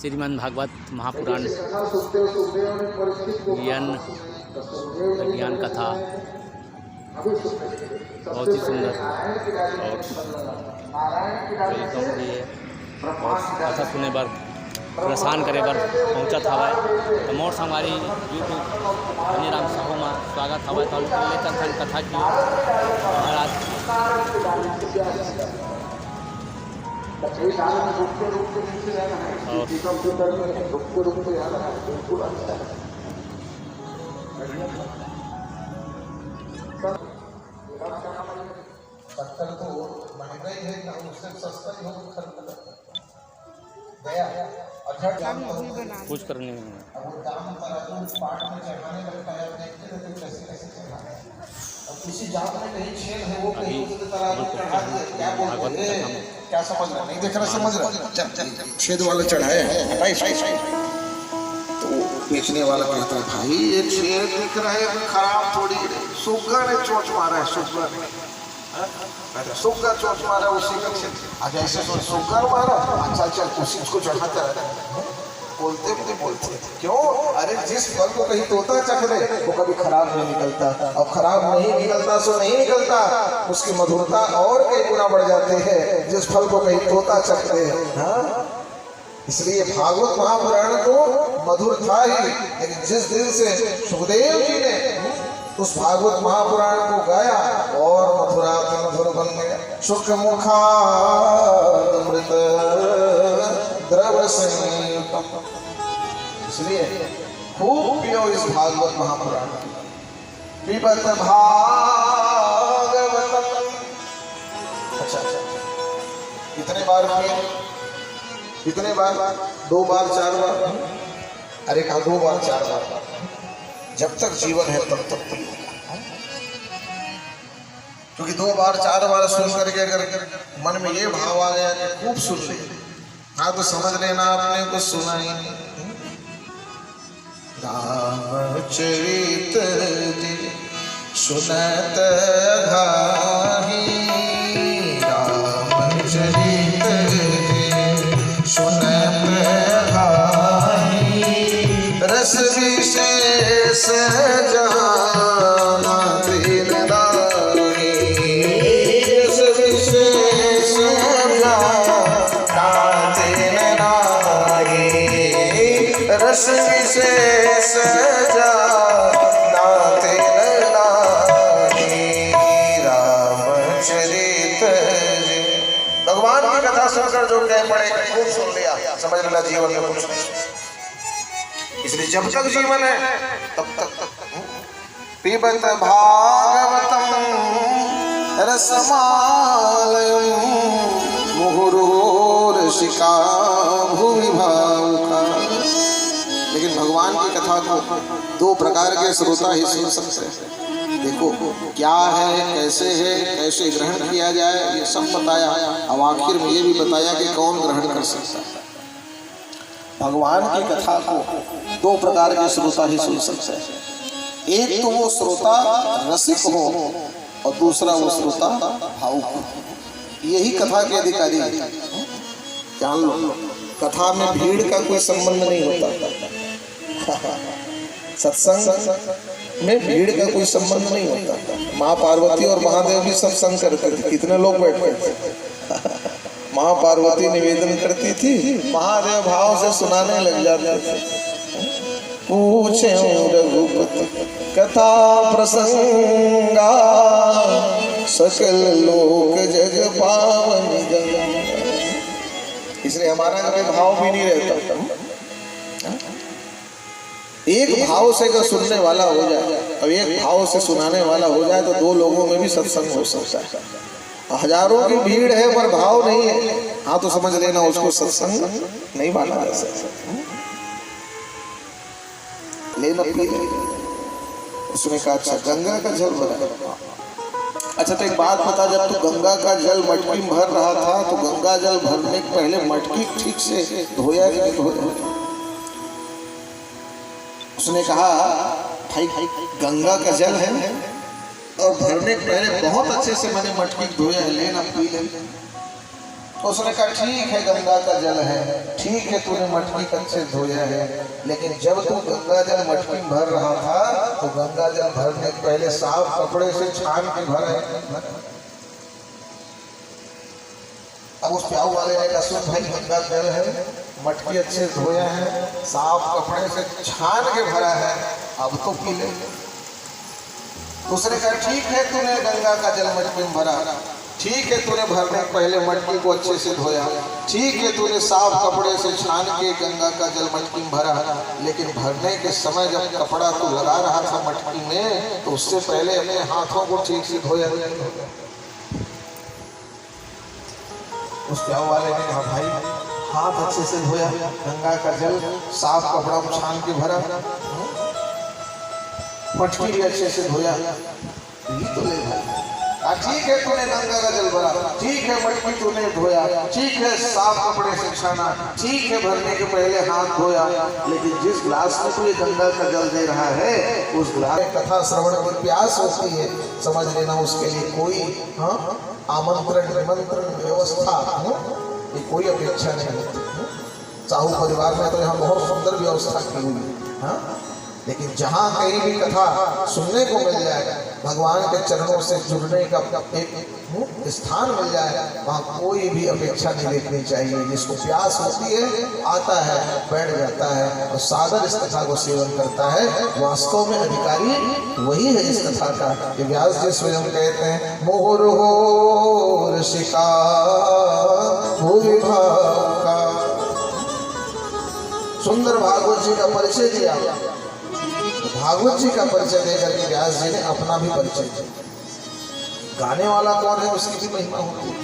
श्रीमद् भागवत महापुराण ज्ञान कथा बहुत ही सुंदर और वेलकम भी है और कथा सुने बार प्रसान करे बार पहुँचा था तो मोर हमारी यूट्यूब धनीराम साहू में स्वागत हवा तो लेकर कथा की महाराज और पत्थर तो महंगा ही है ना, उससे सस्ता ही हो गया कुछ करने में अब वो दाम पर पार्ट में चढ़ाने लगता है, देखते रहते कैसे कैसे चढ़ाना है। अब किसी जात में कहीं छेद है वो कहीं उसके तरह चढ़ा दिया, क्या बोलते हैं, क्या समझ रहे नहीं देख रहे समझ रहे छेद वाले चढ़ाए हैं हटाई तो बेचने वाला कहता है भाई ये छेद दिख रहा है खराब थोड़ी, सुग्गा ने चोट मारा है, सुग्गा चोट मारा उसी का छेद। अच्छा ऐसे सुग्गा मारा, अच्छा चल उसी को चढ़ाता है, बोलते भी नहीं बोलते क्यों? अरे जिस फल को कहीं तोता चख ले वो कभी खराब नहीं निकलता, और खराब नहीं निकलता सो नहीं निकलता, उसकी मधुरता और कई गुना बढ़ जाती है जिस फल को कहीं तोता चख ले। हाँ, इसलिए भागवत महापुराण तो मधुर था ही, लेकिन जिस दिन से सुखदेव जी ने उस भागवत महापुराण को गाया और मधुरात मधुर बन गया। सुख मुखामृत द्रव संयुतम, इसलिए खूब पियो इस भागवत महापुराण की। पिबत भागवतम, अच्छा कितने बार पिए? कितने बार? 2 बार 4 बार? अरे कहा 2 बार 4 बार, जब तक जीवन है तब तक पियो, क्योंकि 2 बार 4 बार सुन करके अगर मन में ये भाव आ गया कि खूब सुन ले, हाँ तो समझ लेना आपने कुछ सुना ही नहीं। रामचरित सुनत घाही, रामचरित सुनत घाही, रस विशेष जाना दीन दानी, रस विशेष जाना दीन दानी, रस विशेष जाना दीन दानी। रामचरित भगवान की कथा सुनकर जो कह पड़े खूब सुन लिया, समझ लेना जीवन में कुछ नहीं। इसलिए जब तक जीवन है तब तक पिबत भागवतम रसमालयम मुहुर्षिका भूमि भावुका। लेकिन भगवान की कथा को 2 प्रकार के श्रोता ही सुन सकते हैं। देखो क्या है, कैसे है, कैसे ग्रहण किया जाए, ये सब बताया। अब आखिर में ये भी बताया कि कौन ग्रहण कर सकता है। भगवान की कथा को 2 प्रकार के श्रोता ही सुन सकते हैं। एक तो वो श्रोता रसिक हो और दूसरा वो श्रोता भावुक हो। यही कथा के अधिकारी है। जान लो, कथा में भीड़ का कोई संबंध नहीं होता, सत्संग में भीड़ का कोई संबंध नहीं होता। माँ पार्वती और महादेव भी सत्संग करते थे, कितने लोग बैठते थे। माँ पार्वती निवेदन करती थी, महादेव भाव से सुनाने लग जाते थे। पूछे रघुपति कथा प्रसंगा, सकल लोक जग पावन जन। इसलिए हमारा कभी भाव भी नहीं रहता। एक भाव से अगर सुनने वाला हो जाए और एक भाव से सुनाने वाला हो जाए तो 2 लोगों में भी सत्संग हो सकता है। हजारों की भीड़ है पर भाव नहीं है, हाँ तो समझ लेना उसको सत्संग नहीं माना जा सकता। लेना उसने कहा अच्छा गंगा का जल बना। अच्छा तो एक बात बता, जब तू गंगा का जल मटकी में भर रहा था तो गंगा जल भरने के पहले मटकी ठीक से धोया कि नहीं धोया? उसने कहा भाई गंगा का जल है और भरने के पहले बहुत अच्छे से मैंने मटकी धोया है, लेना पी ले। उसने कहा ठीक है गंगा का जल है, ठीक है तूने मटकी कच्चे धोया है, लेकिन जब तू गंगा जल मटकी में भर रहा था तो गंगा जल भरने के पहले साफ कपड़े से छान के भरा है। अब उस प्याऊ वाले ने कहा सुन भाई गंगा जल है, मटकी अच्छे धोया है, साफ कपड़े से छान के भरा है, अब तो पी ले। दूसरे कहा ठीक है तूने गंगा का जल मटकी में भरा, ठीक है तूने भरने पहले मटकी को अच्छे से धोया, ठीक है तूने साफ कपड़े से छान के गंगा का जल मटकी में भरा, लेकिन भरने के समय जब कपड़ा तू लगा रहा था मटकी में तो उससे पहले अपने हाथों को ठीक से धोया। उस प्याऊ वाले ने कहा भाई हाथ अच्छे से धोया, गंगा का जल साफ कपड़ा को छान के भरा, मटकी भी अच्छे से धोया, ये तो ले भाई। ठीक है तूने गंगा का जल भरा, ठीक है मटकी तूने धोया, ठीक है साफ कपड़े से छाना, ठीक है भरने के पहले हाथ धोया, लेकिन जिस गिलास में तू ये गंगा का जल दे रहा है उस गिलास में कथा श्रवण की प्यास होती है, समझ लेना उसके लिए कोई आमंत्रण निमंत्रण व्यवस्था ये कोई अपेक्षा नहीं होती। साहू परिवार में तो यहाँ बहुत सुंदर व्यवस्था की हुई है, लेकिन जहाँ कहीं भी कथा सुनने को मिल जाए, भगवान के चरणों से जुड़ने का एक स्थान मिल जाए, वहाँ कोई भी अपेक्षा नहीं देखनी चाहिए। जिसको प्यास होती है आता है, बैठ जाता है और सादर इस कथा को सेवन करता है। वास्तव में अधिकारी वही है इस कथा का। ये व्यास जी स्वयं कहते हैं मोर हो ऋषिका भूरि भाव का। सुंदर भागवत जी का परिचय दिया, भागवत जी का परिचय देकर के व्यास जी ने अपना भी परिचय दिया। गाने वाला कौन है उसकी भी महिमा होती है।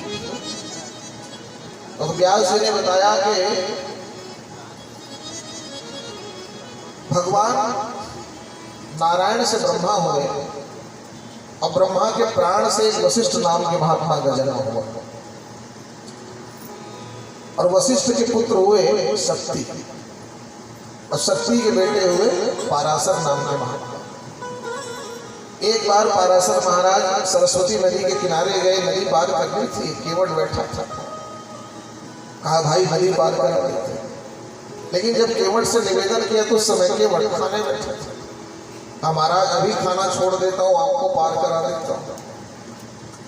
तो व्यास जी ने बताया कि भगवान नारायण से ब्रह्मा हुए और ब्रह्मा के प्राण से एक वशिष्ठ नाम के महात्मा का जन्म हुआ और वशिष्ठ के पुत्र हुए शक्ति और शक्ति के बेटे हुए पाराशर नाम के महात्मा। एक बार पाराशर महाराज सरस्वती नदी के किनारे गए, नदी पार करनी थी, केवट बैठा था, कहा भाई नदी पार कर रहे थे, लेकिन जब केवट से निवेदन किया तो उस समय केवट खाने बैठे थे। हाँ महाराज अभी खाना छोड़ देता हूँ, आपको पार करा देता हूँ।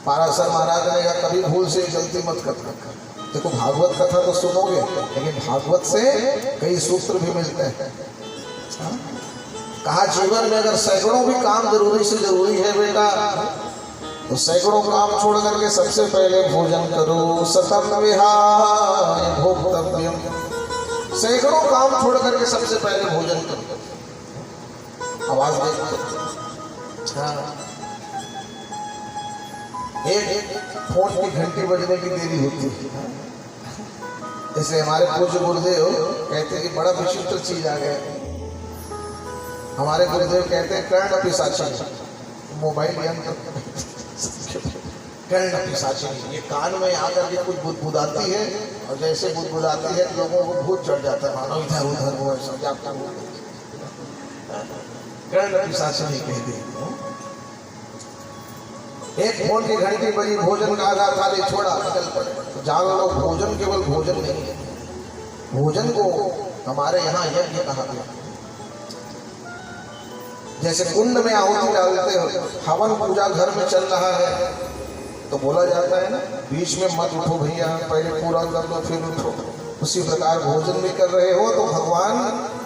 पाराशर महाराज ने कहा कभी भूल से गलती मत करना। देखो भागवत कथा तो सुनोगे, लेकिन भागवत से कई सूत्र भी मिलते हैं। कहा जीवन में अगर सैकड़ों भी काम जरूरी से जरूरी है बेटा, तो सैकड़ों काम छोड़ करके सबसे पहले भोजन करो। सतम विहाय भोक्तव्यम, सैकड़ों काम छोड़ करके सबसे पहले भोजन करो। आवाज देखते हाँ, एक फोन की घंटी बजने की देरी होती है। जैसे हमारे पूज्य गुरुदेव कहते हैं कि बड़ा विचित्र चीज आ गया। हमारे गुरुदेव कहते हैं कर्ण पिशाचिनी, मोबाइल यंत्र कर्ण पिशाचिनी, ये कान में आकर के कुछ बुदबुदाती है और जैसे बुदबुदाती है लोगों को भूत चढ़ जाता है, मानो इधर उधर वो कर्ण पिशाचिनी कहते हैं। एक फोन की घंटी बजी, भोजन का आधा थाली छोड़ा, निकल पड़े। तो जान लो भोजन केवल भोजन नहीं है, भोजन को हमारे यहाँ यज्ञ कहा गया। जैसे कुंड में आहुति डालते हो, हवन पूजा घर में चल रहा है तो बोला जाता है ना बीच में मत उठो भैया, पहले पूरा कर लो फिर उठो। उसी प्रकार भोजन भी कर रहे हो तो भगवान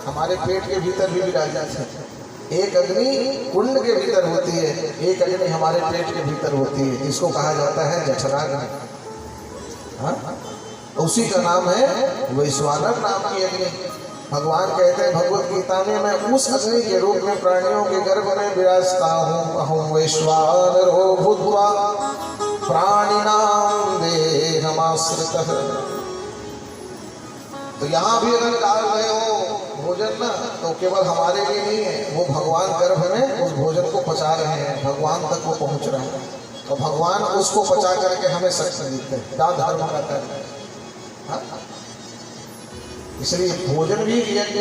हमारे पेट के भीतर भी विराजमान है। एक अग्नि कुंड के भीतर होती है, एक अग्नि हमारे पेट के भीतर होती है, इसको कहा जाता है जठराग्नि। हाँ? उसी का नाम है वैश्वानर नाम की अग्नि। भगवान कहते हैं भगवत गीता में मैं उस अग्नि के रूप में प्राणियों के गर्भ में विराजता हूँ। अहं वैश्वानरो भूत्वा प्राणिनां देहमाश्रितः। तो यहाँ भी अगर डाल रहे हो भोजन ना, तो केवल हमारे लिए नहीं है, वो भगवान गर्भ में उस भोजन को पचा रहे हैं, भगवान तक वो पहुँच रहे हैं। तो भगवान उसको पचा करके हमें शक्ति देते हैं, क्या धर्म का कर्म है। इसलिए भोजन भी यज्ञ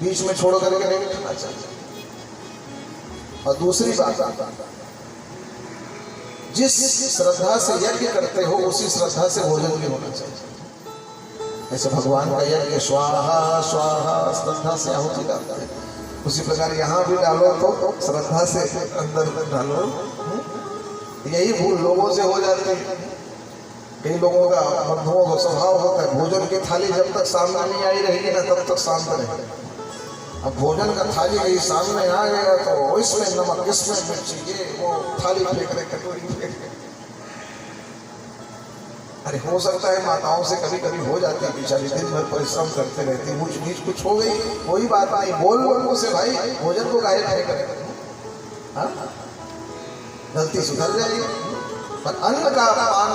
बीच में छोड़ करके नहीं खाना चाहिए। और दूसरी बात, जिस श्रद्धा से यज्ञ करते हो उसी श्रद्धा से भोजन भी होना चाहिए। ऐसे भगवान का यज्ञ स्वाहा स्वाहा श्रद्धा से आहुति डालते हैं, उसी प्रकार यहाँ भी डालो तो श्रद्धा से अंदर डालो। यही भूल लोगों से हो जाती है। कई लोगों का मध्यमों का स्वभाव होता है, भोजन की थाली जब तक सामने नहीं आई रहेगी ना तब तक शांत रहेगी। अब भोजन का थाली कहीं सामने आ गया तो इसमें नमक, इसमें मिर्ची, ये वो थाली फेंक रहे, कटोरी फेंक रहे। अरे हो सकता है माताओं से कभी कभी हो जाती है, बेचारी दिन भर परिश्रम करते रहती, ऊंच नीच कुछ हो गई, कोई बात नहीं, बोल लोगों से भाई भोजन को काहे फेंक रहे, गलती सुधर जाएगी। पर अन्न का पान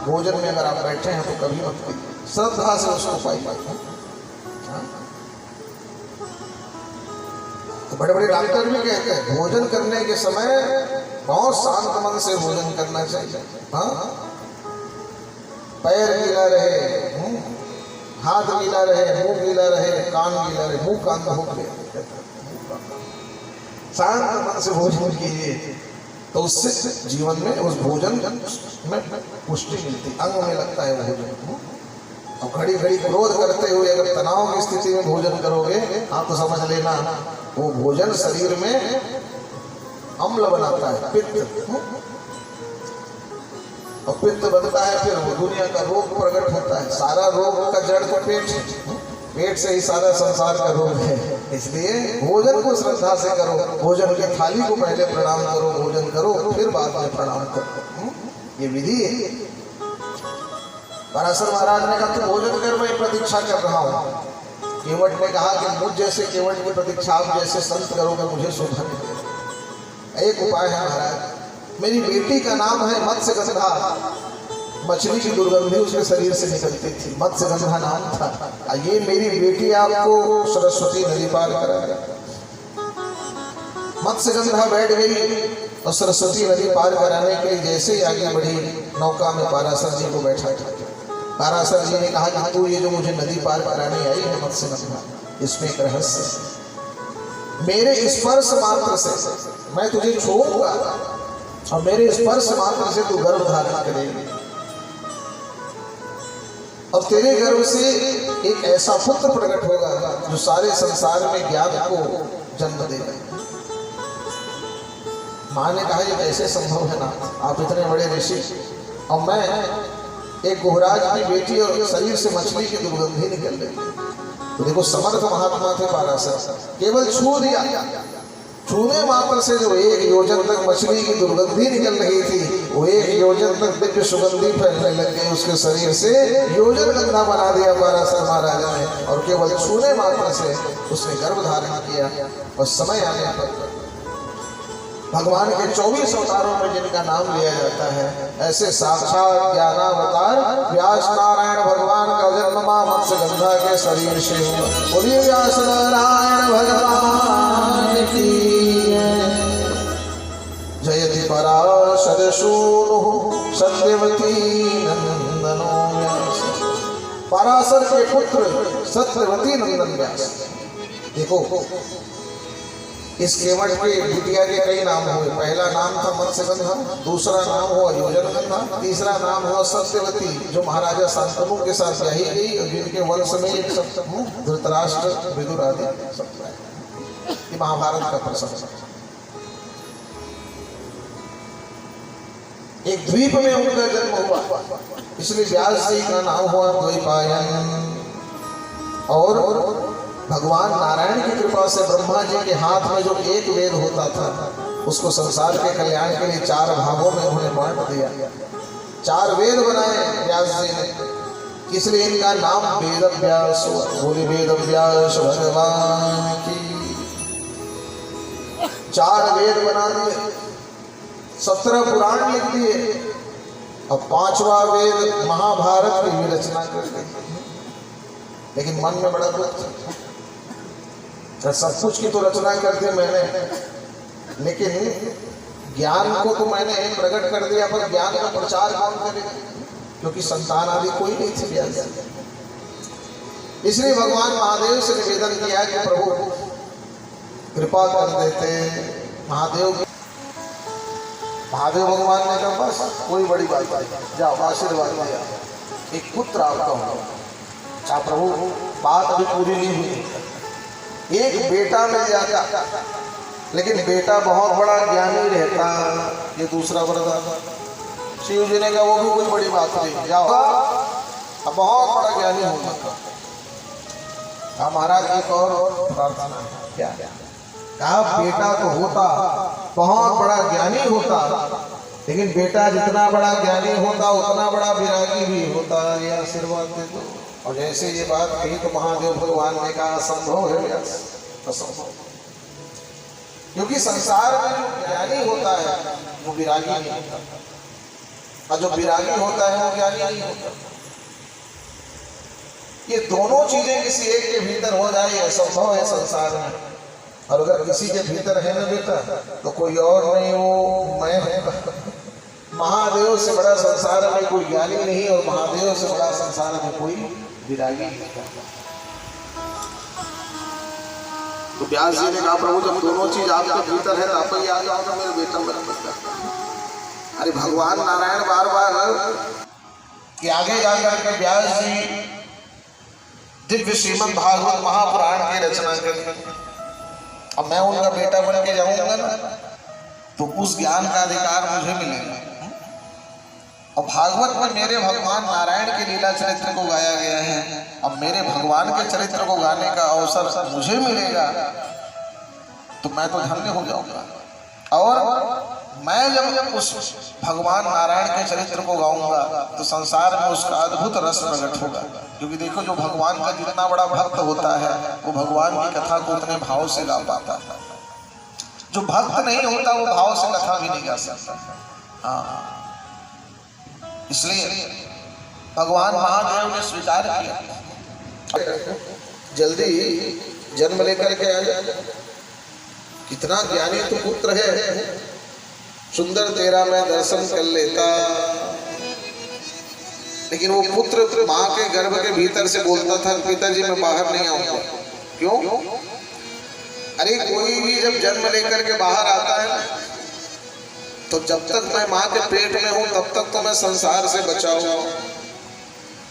भोजन में अगर आप बैठे हैं तो कभी मत कीजिए, श्रद्धा से उसको पाइए। तो बड़े बड़े डॉक्टर भी कहते हैं भोजन करने के समय बहुत शांत मन से भोजन करना चाहिए। हाँ, पैर गीला रहे, हाथ गीला रहे, मुंह गीला रहे, कान गीला रहे, मुंह कान धो ले, शांत मन से भोजन कीजिए तो उससे जीवन में उस भोजन में पुष्टि मिलती, अंग में लगता है भोजन। और घड़ी घड़ी क्रोध करते हुए अगर तनाव की स्थिति में भोजन करोगे, हाँ तो समझ लेना वो भोजन शरीर में अम्ल बनाता है, पित्त, और पित्त बनता है, फिर वो दुनिया का रोग प्रकट होता है। सारा रोग का जड़ तो पेट है, पेट से ही सारा संसार का रोग है। इसलिए भोजन को श्रद्धा से करो, भोजन की थाली को पहले प्रणाम करो, भोजन करो फिर बाद में प्रणाम करो, ये विधि है। पराशर महाराज ने कहा तू भोजन कर, मैं प्रतीक्षा कर रहा हूँ। केवट ने कहा कि मुझ जैसे केवट की प्रतीक्षा आप जैसे संत करोगे मुझे शोभा नहीं। एक उपाय है महाराज, मेरी बेटी का नाम है मत्स्यगंधा, मछली की दुर्गंधी उसके शरीर से निकलती थी, मत्स्यगंधा नाम था। ये मेरी बेटी आपको सरस्वती नदी पार कराएगा। मत्स्यगंधा बैठ गई और सरस्वती नदी पार कराने के लिए जैसे ही आगे बढ़ी, नौका में पाराशर जी को बैठा था। पाराशर जी ने कहा कि तू ये जो मुझे नदी पार कराने आई है मत्स्यगंधा, इसमें एक रहस्य है। मेरे स्पर्श मात्र से मैं तुझे छूऊंगा और मेरे स्पर्श मात्र से तू गर्भ धारण करेगी, और तेरे गर्भ से एक ऐसा पुत्र प्रकट होगा जो सारे संसार में ज्ञान को जन्म देगा। माँ ने कहा ये कैसे संभव है ना, आप इतने बड़े ऋषि और मैं एक गुहराज की बेटी और शरीर से मछली की दुर्गंधी निकल रही। तो देखो समर्थ महात्मा थे पाराशर, केवल छू दिया, छूने मात्र से जो 1 योजन तक मछली की दुर्गंधी निकल रही थी, वो 1 योजन तक दिव्य सुगंधी फैलने लग गई उसके शरीर से, योजन गंधा बना दिया पाराशर महाराज ने। और केवल छूने मात्र से उसने गर्भ धारण किया। और समय आने पर भगवान के 24 अवतारों में जिनका नाम लिया जाता है, ऐसे साक्षात ज्ञानावतार व्यास नारायण भगवान का जन्म मां मत्स्यगंधा के शरीर से हुआ। बोलिए व्यास नारायण भगवान की जयति पराशर सूनु सत्यवती नंदनो व्यास। पराशर के पुत्र सत्यवती नंदन व्यास। देखो इस केवट के बिटिया के कई नाम हुए। पहला नाम था मत्स्यगंधा, दूसरा नाम हुआ योजनगंधा, तीसरा नाम हुआ सत्यवती, जो महाराजा शांतनु के साथ ब्याही गई और जिनके वंश में एक धृतराष्ट्र, विदुर आदि सब आए। ये महाभारत का प्रसंग। एक द्वीप में उनका जन्म हुआ, इसलिए व्यास जी का नाम हुआ द्वैपायन। और भगवान नारायण की कृपा से ब्रह्मा जी के हाथ में जो एक वेद होता था, उसको संसार के कल्याण के लिए 4 भागों में उन्होंने बांट दिया। 4 वेद बनाए व्यास जी ने, इसलिए इनका नाम वेद व्यास हुआ। बोले वेद व्यास भगवान की। 4 वेद बना दिए, 17 पुराण लिख दिए, और 5वां वेद महाभारत की भी रचना कर दी। लेकिन मन में बड़ा दुख था, सब कुछ की तो रचना कर दी मैंने, लेकिन ज्ञान को तो मैंने प्रकट कर दिया, पर ज्ञान का प्रचार कौन करेगा, क्योंकि संतान आदि कोई नहीं थी व्यास। इसलिए भगवान महादेव से निवेदन किया कि प्रभु कृपा कर देते। महादेव महादेव भगवान ने कहा बस कोई बड़ी बात नहीं, जाओ आशीर्वाद दिया, एक पुत्र आपका होगा। क्या प्रभु बात अभी पूरी नहीं हुई, एक बेटा मिल जाता, लेकिन बेटा बहुत बड़ा ज्ञानी रहता, ये दूसरा वरदान। शिव जी ने कहा वो भी कोई बड़ी बात नहीं, जाओ अब बहुत बड़ा ज्ञानी होगा। महाराज एक और प्रार्थना है, क्या कहा बेटा तो होता, बहुत बड़ा ज्ञानी होता, लेकिन बेटा जितना बड़ा ज्ञानी होता उतना बड़ा विरागी भी होता, ये आशीर्वाद दे दो। और जैसे ये बात कही तो महादेव भगवान ने कहा असंभव है, असंभव, क्योंकि संसार में जो ज्ञानी होता है वो विरागी नहीं होता, और जो विरागी होता है वो ज्ञानी नहीं होता। ये दोनों चीजें किसी एक के भीतर हो जाए असंभव है संसार में। और अगर किसी के भीतर है ना बेटा तो कोई और नहीं, वो मैं हूँ। महादेव से बड़ा संसार में कोई ज्ञानी नहीं, और महादेव से बड़ा संसार में कोई विरागी नहीं। तो व्यास जी ने कहा प्रभु जब दोनों चीज आपके भीतर है तो आप ही आ जाओ ना मेरे बेटा मेरा। अरे भगवान नारायण बार बार कि आगे जाकर के व्यास जी दिव्य श्रीमद् भागवत महापुराण की रचना करें। अब मैं उनका बेटा बन के जाऊंगा ना तो उस ज्ञान का अधिकार मुझे मिलेगा। और भागवत में मेरे भगवान नारायण के लीला चरित्र को गाया गया है, अब मेरे भगवान के चरित्र को गाने का अवसर मुझे मिलेगा तो मैं तो धन्य हो जाऊंगा। और मैं जब उस भगवान नारायण के चरित्र को गाऊंगा तो संसार में उसका अद्भुत रस प्रकट होगा। क्योंकि देखो जो भगवान का जितना बड़ा भक्त होता है वो भगवान की कथा को उतने भाव से गा पाता है, जो भक्त नहीं होता वो भाव से कथा भी नहीं गा सकता। हाँ, इसलिए भगवान महादेव ने स्वीकार किया, जल्दी जन्म लेकर के आ जाए, कितना ज्ञानी तो पुत्र है, सुंदर तेरा मैं दर्शन कर लेता। लेकिन वो पुत्र माँ के गर्भ के भीतर से बोलता था पिताजी मैं बाहर नहीं आऊंगा। क्यों? अरे कोई भी जब जन्म लेकर के बाहर आता है ना तो जब तक मैं माँ के पेट में हूँ तब तक तो मैं संसार से बचाऊंगा।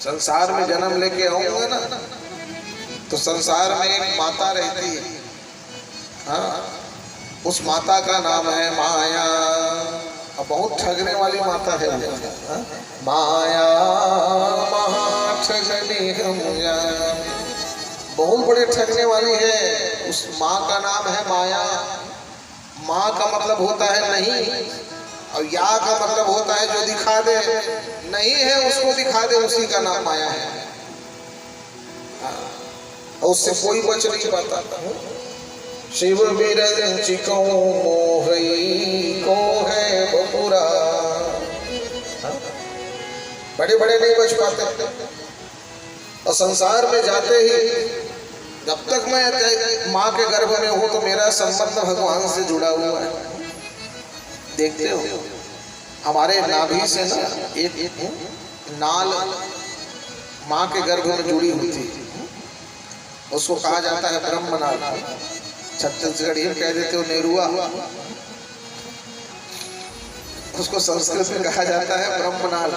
संसार में जन्म लेके आऊंगा ना तो संसार में एक माता रहती है, हाँ, उस माता का नाम है माया। अब बहुत ठगने वाली माता है, माया ठगने हम बहुत बड़े ठगने वाली है। उस माँ का नाम है माया। माँ का मतलब होता है नहीं, और या का मतलब होता है जो दिखा दे, नहीं है उसको दिखा दे, उसी का नाम माया है। और उससे कोई बच नहीं पाता। शिव बिरंची को मोहई को है बपुरा, बड़े बड़े नहीं बच पाते। और संसार में जाते ही जब तक मैं माँ के गर्भ में हूँ तो मेरा संबंध भगवान से जुड़ा हुआ है। देखते हो हमारे नाभि से ना एक नाल माँ के गर्भ में जुड़ी हुई थी, उसको कहा जाता है ब्रह्म नाल। छत्तीसगढ़ी में कह देते हो नेरुआ, उसको संस्कृत में कहा जाता है ब्रह्मनाल,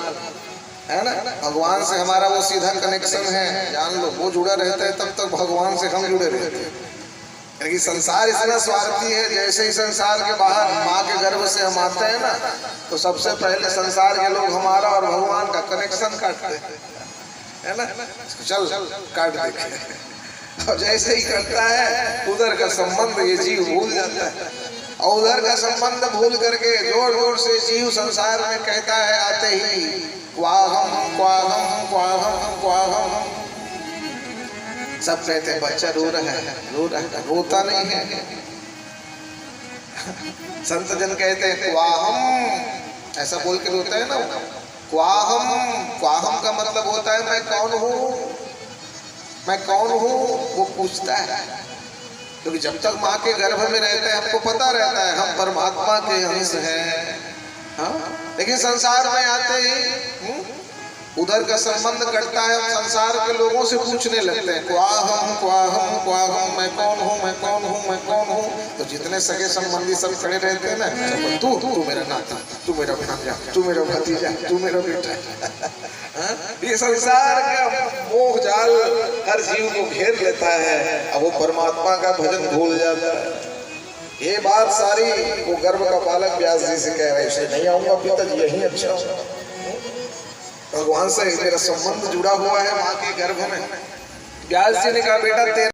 है ना। भगवान से हमारा वो सीधा कनेक्शन है, जान लो। वो जुड़ा रहता है तब तक भगवान से हम जुड़े रहते हैं। क्योंकि संसार इतना स्वार्थी है, जैसे ही संसार के बाहर माँ के गर्भ से हम आते हैं ना तो सबसे पहले संसार के लोग हमारा और भगवान का कनेक्शन काटते हैं, है ना। चल काट देखे, और जैसे ही करता है उधर का संबंध ये जीव भूल जाता है, और उधर का संबंध भूल करके जोर जोर से जीव संसार में कहता है आते ही क्वाहम क्वाहम क्वाहम क्वाहम। सब कहते हैं बच्चा रो रहा है, रो रहा है, रोता नहीं है। संत जन कहते हैं क्वाहम, ऐसा बोल के रोता है ना। क्वाहम, क्वाहम का मतलब होता है मैं कौन हूँ, मैं कौन हूँ वो पूछता है। क्योंकि जब तक माँ के गर्भ में रहते हैं हमको पता रहता है हम परमात्मा के अंश हैं, हाँ। लेकिन संसार में आते ही उधर का संबंध कटता है, संसार के लोगों से पूछने लगते हैं क्वाहम क्वाहम क्वाहम, मैं कौन हूँ, मैं कौन हूँ, मैं कौन हूँ। तो जितने सगे संबंधी सब खड़े रहते हैं ना, तू मेरा नाता, तू मेरा भांजा, तू मेरा भतीजा, तू मेरा बेटा। ये संसार का मोह जाल हर जीव को घेर लेता है, अब वो परमात्मा का भजन भूल जाता है। ये बात सारी वो गर्भ का बालक व्यास जी से कह रहे, इसे नहीं आऊंगा पिताजी, यही अच्छा होगा। भगवान से मेरा संबंध जुड़ा हुआ है माँ के गर्भ में। व्यास जी ने कहा बेटा तेरा